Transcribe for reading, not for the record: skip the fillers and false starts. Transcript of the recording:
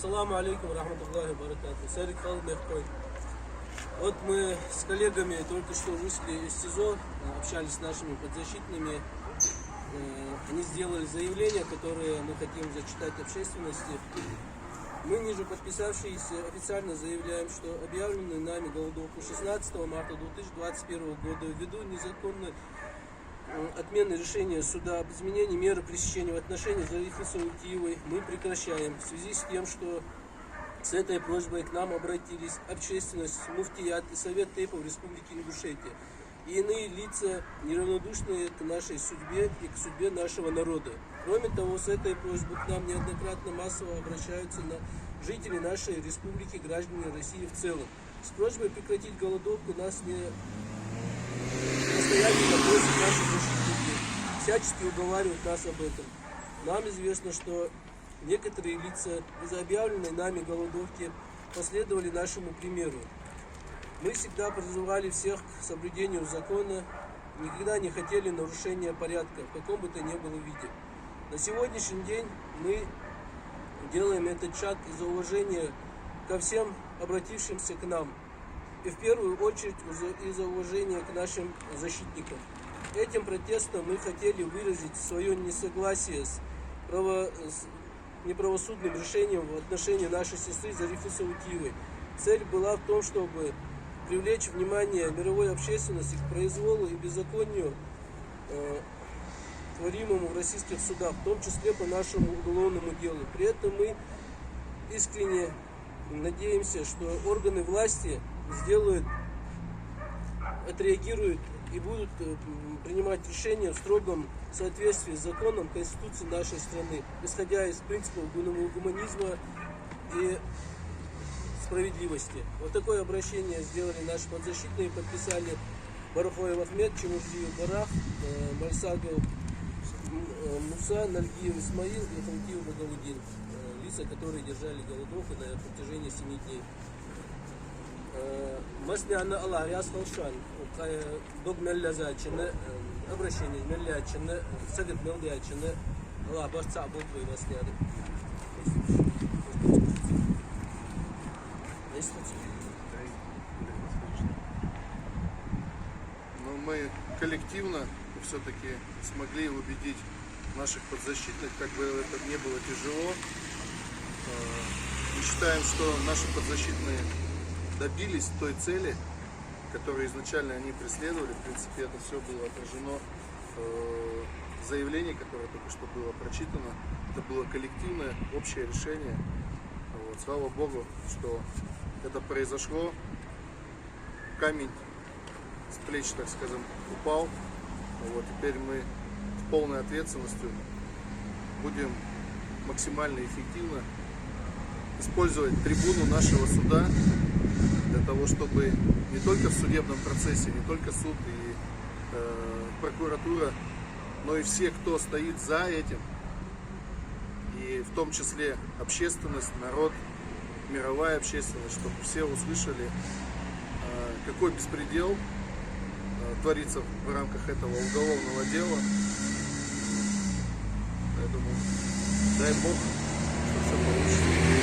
Ассаламу алейкум, рахматуллахи баракату. Сарик Халмехкой. Вот мы с коллегами только что вышли из СИЗО, общались с нашими подзащитными. Они сделали заявление, которое мы хотим зачитать общественности. Мы, ниже подписавшиеся, официально заявляем, что объявленную нами голодовку 16 марта 2021 года ввиду незаконной отмены решения суда об изменении меры пресечения в отношении Зарифы Саутиевой мы прекращаем в связи с тем, что с этой просьбой к нам обратились общественность, муфтият и Совет Тейпов Республики Ингушетия и иные лица, неравнодушные к нашей судьбе и к судьбе нашего народа. Кроме того, с этой просьбой к нам неоднократно массово обращаются жители нашей республики, граждане России в целом. С просьбой прекратить голодовку нас настоятельно просят наши защитники, всячески уговаривают нас об этом. Нам известно, что некоторые лица из объявленной нами голодовки последовали нашему примеру. Мы всегда призывали всех к соблюдению закона, никогда не хотели нарушения порядка, в каком бы то ни было виде. На сегодняшний день мы делаем этот шаг из-за уважения ко всем обратившимся к нам. И в первую очередь из-за уважения к нашим защитникам. Этим протестом мы хотели выразить свое несогласие с неправосудным решением в отношении нашей сестры Зарифы Саутиевой. Цель была в том, чтобы привлечь внимание мировой общественности к произволу и беззаконию, творимому в российских судах, в том числе по нашему уголовному делу. При этом мы искренне надеемся, что органы власти отреагируют и будут принимать решения в строгом соответствии с законом, Конституцией нашей страны, исходя из принципов гуманизма и справедливости. Вот такое обращение сделали наши подзащитные, подписали Барахоев Ахмед, Чемурзиев Барах, Мальсагов Муса, Нальгиев Исмаил и Халтиев Багаудин, лица, которые держали голодовку на протяжении 7 дней. Масляна Аллах, я слышал, дог меллязачины, обращение меллячины, сагат меллячины, Аллах башца буквы масляны. Но мы коллективно все-таки смогли убедить наших подзащитных, как бы это ни было тяжело. Мы считаем, что наши подзащитные добились той цели, которую изначально они преследовали. В принципе, это все было отражено в заявлении, которое только что было прочитано. Это было коллективное, общее решение. Вот. Слава Богу, что это произошло. Камень с плеч, так скажем, упал. Вот. Теперь мы с полной ответственностью будем максимально эффективно использовать трибуну нашего суда для того, чтобы не только в судебном процессе, не только суд и прокуратура, но и все, кто стоит за этим, и в том числе общественность, народ, мировая общественность, чтобы все услышали, какой беспредел творится в рамках этого уголовного дела. Поэтому дай Бог, что все получится.